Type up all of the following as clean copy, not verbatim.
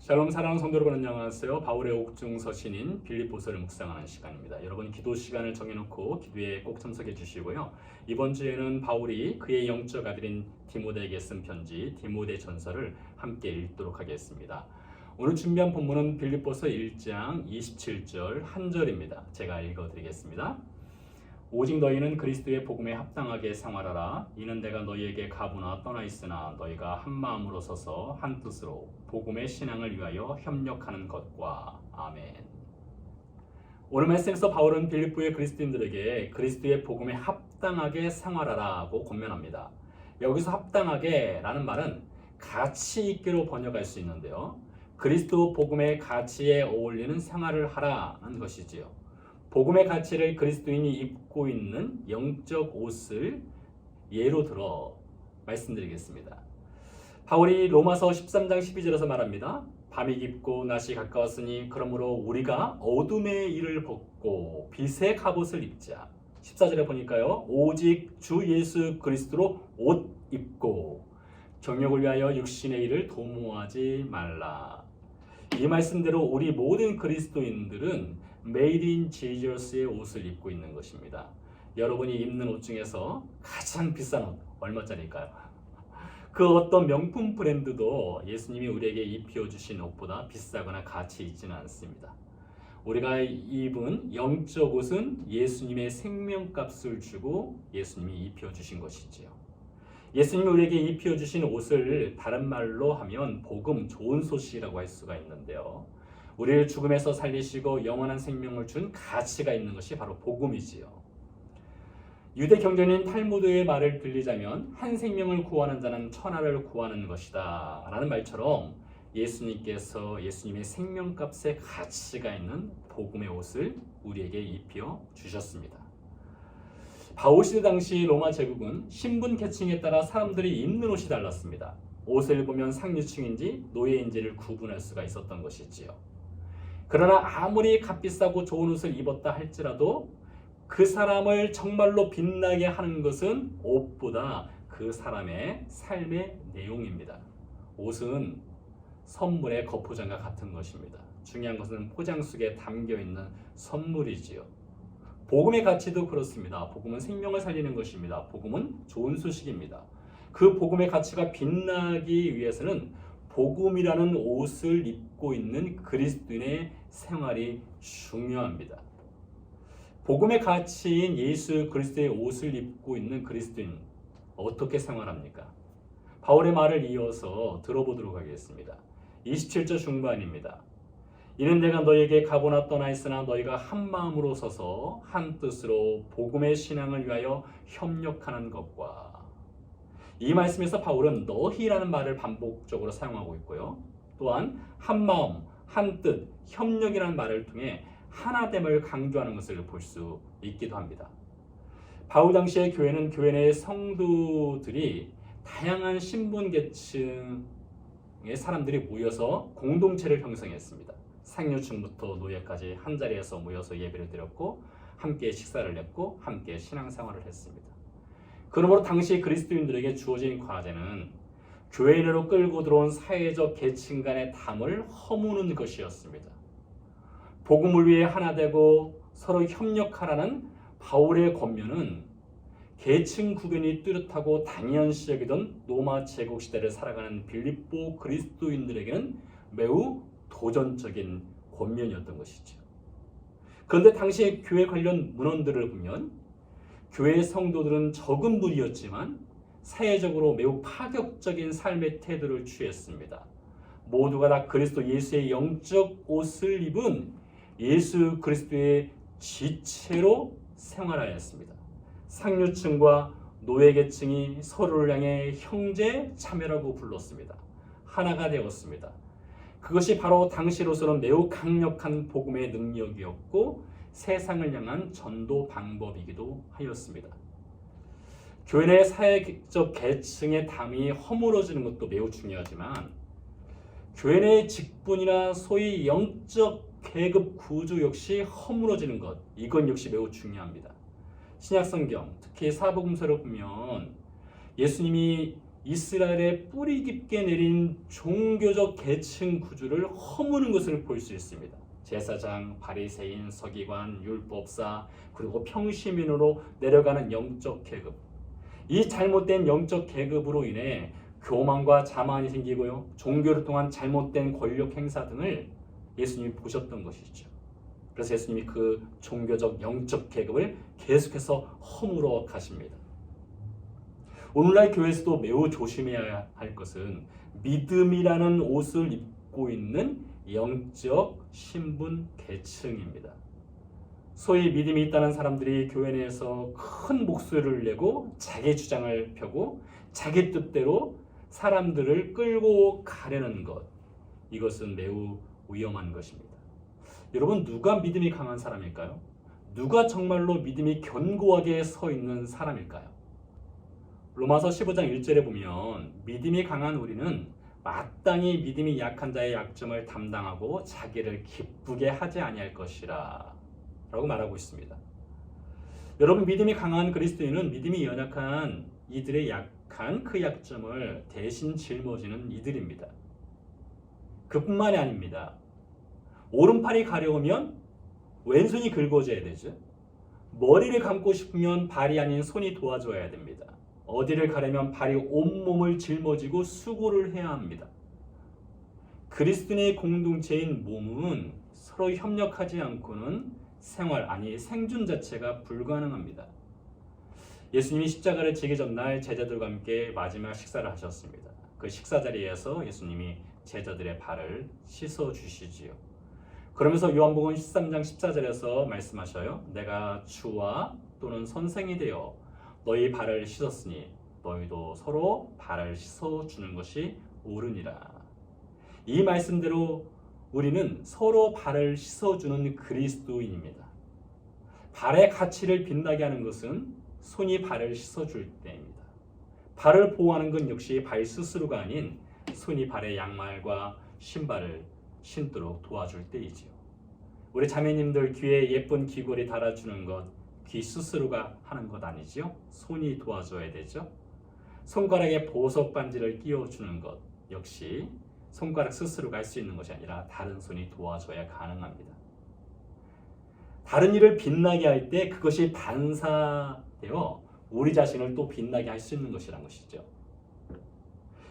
샬롬 사랑하는 성도 여러분 안녕하세요. 바울의 옥중 서신인 빌립보서를 묵상하는 시간입니다. 여러분 기도 시간을 정해놓고 기도에 꼭 참석해 주시고요. 이번 주에는 바울이 그의 영적 아들인 디모데에게 쓴 편지 디모데 전서를 함께 읽도록 하겠습니다. 오늘 준비한 본문은 빌립보서 1장 27절 한 절입니다. 제가 읽어드리겠습니다. 오직 너희는 그리스도의 복음에 합당하게 생활하라. 이는 내가 너희에게 가보나 떠나 있으나 너희가 한 마음으로 서서 한 뜻으로 복음의 신앙을 위하여 협력하는 것과. 아멘. 오늘 말씀에서 바울은 빌립보의 그리스도인들에게 그리스도의 복음에 합당하게 생활하라고 권면합니다. 여기서 합당하게 라는 말은 가치 있게로 번역할 수 있는데요. 그리스도 복음의 가치에 어울리는 생활을 하라는 것이지요. 복음의 가치를 그리스도인이 입고 있는 영적 옷을 예로 들어 말씀드리겠습니다. 바울이 로마서 13장 12절에서 말합니다. 밤이 깊고 낮이 가까웠으니 그러므로 우리가 어둠의 일을 벗고 빛의 갑옷을 입자. 14절에 보니까요. 오직 주 예수 그리스도로 옷 입고 정욕을 위하여 육신의 일을 도모하지 말라. 이 말씀대로 우리 모든 그리스도인들은 Made in Jesus의 옷을 입고 있는 것입니다. 여러분이 입는 옷 중에서 가장 비싼 옷 얼마짜리일까요? 그 어떤 명품 브랜드도 예수님이 우리에게 입혀주신 옷보다 비싸거나 가치 있지는 않습니다. 우리가 입은 영적 옷은 예수님의 생명값을 주고 예수님이 입혀주신 것이지요. 예수님이 우리에게 입혀주신 옷을 다른 말로 하면 복음, 좋은 소식이라고 할 수가 있는데요. 우리를 죽음에서 살리시고 영원한 생명을 준 가치가 있는 것이 바로 복음이지요. 유대 경전인 탈무드의 말을 빌리자면 한 생명을 구하는 자는 천하를 구하는 것이다 라는 말처럼 예수님께서 예수님의 생명값에 가치가 있는 복음의 옷을 우리에게 입혀 주셨습니다. 바울 시대 당시 로마 제국은 신분 계층에 따라 사람들이 입는 옷이 달랐습니다. 옷을 보면 상류층인지 노예인지를 구분할 수가 있었던 것이지요. 그러나 아무리 값비싸고 좋은 옷을 입었다 할지라도 그 사람을 정말로 빛나게 하는 것은 옷보다 그 사람의 삶의 내용입니다. 옷은 선물의 거포장과 같은 것입니다. 중요한 것은 포장 속에 담겨있는 선물이지요. 복음의 가치도 그렇습니다. 복음은 생명을 살리는 것입니다. 복음은 좋은 소식입니다. 그 복음의 가치가 빛나기 위해서는 복음이라는 옷을 입고 있는 그리스도인의 생활이 중요합니다. 복음의 가치인 예수 그리스도의 옷을 입고 있는 그리스도인 어떻게 생활합니까? 바울의 말을 이어서 들어보도록 하겠습니다. 27절 중반입니다. 이는 내가 너희에게 가보나 떠나 있으나 너희가 한 마음으로 서서 한 뜻으로 복음의 신앙을 위하여 협력하는 것과. 이 말씀에서 바울은 너희라는 말을 반복적으로 사용하고 있고요. 또한 한 마음, 한 뜻, 협력이라는 말을 통해 하나됨을 강조하는 것을 볼 수 있기도 합니다. 바울 당시의 교회는 교회 내 성도들이 다양한 신분 계층의 사람들이 모여서 공동체를 형성했습니다. 상류층부터 노예까지 한 자리에서 모여서 예배를 드렸고 함께 식사를 했고 함께 신앙생활을 했습니다. 그러므로 당시 그리스도인들에게 주어진 과제는 교회인으로 끌고 들어온 사회적 계층 간의 담을 허무는 것이었습니다. 복음을 위해 하나 되고 서로 협력하라는 바울의 권면은 계층 구분이 뚜렷하고 당연시 여기던 로마 제국 시대를 살아가는 빌립보 그리스도인들에게는 매우 도전적인 권면이었던 것이죠. 그런데 당시 교회 관련 문헌들을 보면 교회의 성도들은 적은 무리였지만 사회적으로 매우 파격적인 삶의 태도를 취했습니다. 모두가 다 그리스도 예수의 영적 옷을 입은 예수 그리스도의 지체로 생활하였습니다. 상류층과 노예계층이 서로를 향해 형제 자매라고 불렀습니다. 하나가 되었습니다. 그것이 바로 당시로서는 매우 강력한 복음의 능력이었고 세상을 향한 전도 방법이기도 하였습니다. 교회 내 사회적 계층의 담이 허물어지는 것도 매우 중요하지만 교회 내 직분이나 소위 영적 계급 구조 역시 허물어지는 것, 이건 역시 매우 중요합니다. 신약성경, 특히 사복음서를 보면 예수님이 이스라엘에 뿌리 깊게 내린 종교적 계층 구조를 허무는 것을 볼 수 있습니다. 제사장, 바리새인, 서기관, 율법사, 그리고 평시민으로 내려가는 영적 계급. 이 잘못된 영적 계급으로 인해 교만과 자만이 생기고요. 종교를 통한 잘못된 권력 행사 등을 예수님이 보셨던 것이죠. 그래서 예수님이 그 종교적 영적 계급을 계속해서 허물어 가십니다. 오늘날 교회에서도 매우 조심해야 할 것은 믿음이라는 옷을 입고 있는 영적 신분 계층입니다. 소위 믿음이 있다는 사람들이 교회 내에서 큰 목소리를 내고 자기 주장을 펴고 자기 뜻대로 사람들을 끌고 가려는 것, 이것은 매우 위험한 것입니다. 여러분, 누가 믿음이 강한 사람일까요? 누가 정말로 믿음이 견고하게 서 있는 사람일까요? 로마서 15장 1절에 보면 믿음이 강한 우리는 마땅히 믿음이 약한 자의 약점을 담당하고 자기를 기쁘게 하지 아니할 것이라 라고 말하고 있습니다. 여러분, 믿음이 강한 그리스도인은 믿음이 연약한 이들의 약한 그 약점을 대신 짊어지는 이들입니다. 그뿐만이 아닙니다. 오른팔이 가려우면 왼손이 긁어줘야 되죠. 머리를 감고 싶으면 발이 아닌 손이 도와줘야 됩니다. 어디를 가려면 발이 온몸을 짊어지고 수고를 해야 합니다. 그리스도인의 공동체인 몸은 서로 협력하지 않고는 생존 자체가 불가능합니다. 예수님이 십자가를 지기 전날 제자들과 함께 마지막 식사를 하셨습니다. 그 식사 자리에서 예수님이 제자들의 발을 씻어 주시지요. 그러면서 요한복음 13장 14절에서 말씀하셔요. 내가 주와 또는 선생이 되어 너희 발을 씻었으니 너희도 서로 발을 씻어 주는 것이 옳으니라. 이 말씀대로 우리는 서로 발을 씻어 주는 그리스도인입니다. 발의 가치를 빛나게 하는 것은 손이 발을 씻어 줄 때입니다. 발을 보호하는 건 역시 발 스스로가 아닌 손이 발의 양말과 신발을 신도록 도와줄 때이지요. 우리 자매님들 귀에 예쁜 귀걸이 달아주는 것, 귀 스스로가 하는 것 아니지요? 손이 도와줘야 되죠. 손가락에 보석 반지를 끼워주는 것 역시 손가락 스스로가 할 수 있는 것이 아니라 다른 손이 도와줘야 가능합니다. 다른 일을 빛나게 할 때 그것이 반사되어 우리 자신을 또 빛나게 할 수 있는 것이란 것이죠.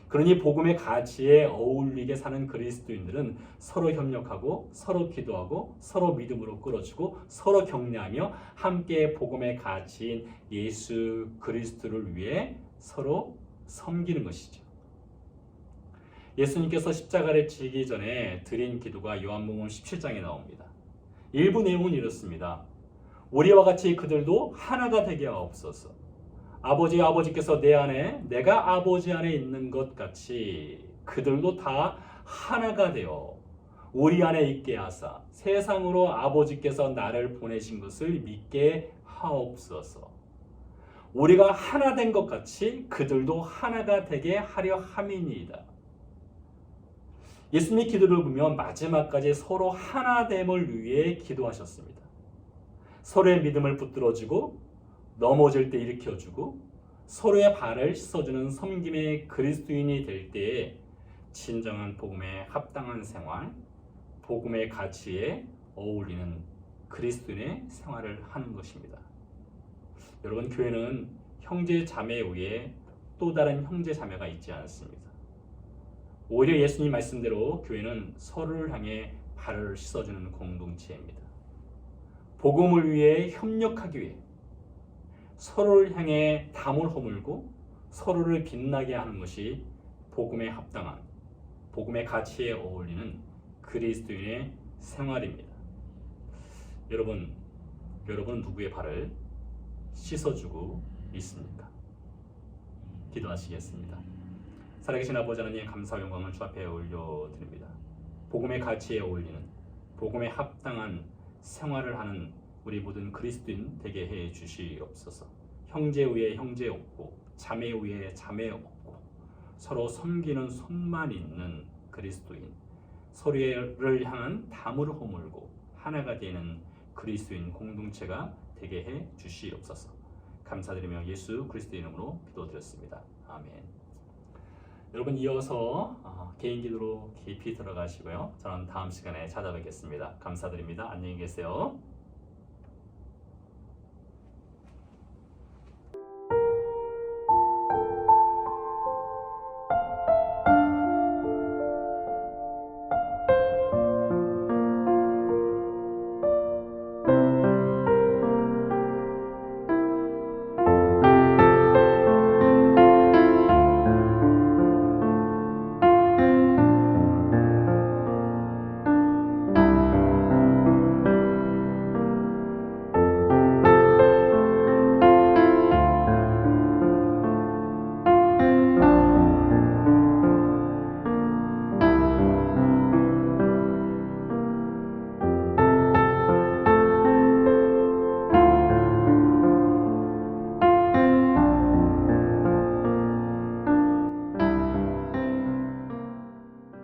그러니 복음의 가치에 어울리게 사는 그리스도인들은 서로 협력하고 서로 기도하고 서로 믿음으로 끌어주고 서로 격려하며 함께 복음의 가치인 예수 그리스도를 위해 서로 섬기는 것이죠. 예수님께서 십자가를 지기 전에 드린 기도가 요한복음 17장에 나옵니다. 일부 내용은 이렇습니다. 우리와 같이 그들도 하나가 되게 하옵소서. 아버지께서 내 안에 내가 아버지 안에 있는 것 같이 그들도 다 하나가 되어 우리 안에 있게 하사 세상으로 아버지께서 나를 보내신 것을 믿게 하옵소서. 우리가 하나 된 것 같이 그들도 하나가 되게 하려 함이니이다. 예수님의 기도를 보면 마지막까지 서로 하나됨을 위해 기도하셨습니다. 서로의 믿음을 붙들어주고 넘어질 때 일으켜주고 서로의 발을 씻어주는 섬김의 그리스도인이 될 때에 진정한 복음에 합당한 생활, 복음의 가치에 어울리는 그리스도인의 생활을 하는 것입니다. 여러분, 교회는 형제 자매 외에 또 다른 형제 자매가 있지 않습니다. 오히려 예수님 말씀대로 교회는 서로를 향해 발을 씻어주는 공동체입니다. 복음을 위해 협력하기 위해 서로를 향해 담을 허물고 서로를 빛나게 하는 것이 복음에 합당한 복음의 가치에 어울리는 그리스도인의 생활입니다. 여러분은 누구의 발을 씻어주고 있습니까? 기도하시겠습니다. 살아계신 아버지 하나님, 감사와 영광을 주 앞에 올려드립니다. 복음의 가치에 어울리는 복음에 합당한 생활을 하는 우리 모든 그리스도인 되게 해 주시옵소서. 형제 위에 형제 없고 자매 위에 자매 없고 서로 섬기는 손만 있는 그리스도인, 서로를 향한 담을 허물고 하나가 되는 그리스도인 공동체가 되게 해 주시옵소서. 감사드리며 예수 그리스도 이름으로 기도드렸습니다. 아멘. 여러분 이어서 개인 기도로 깊이 들어가시고요. 저는 다음 시간에 찾아뵙겠습니다. 감사드립니다. 안녕히 계세요.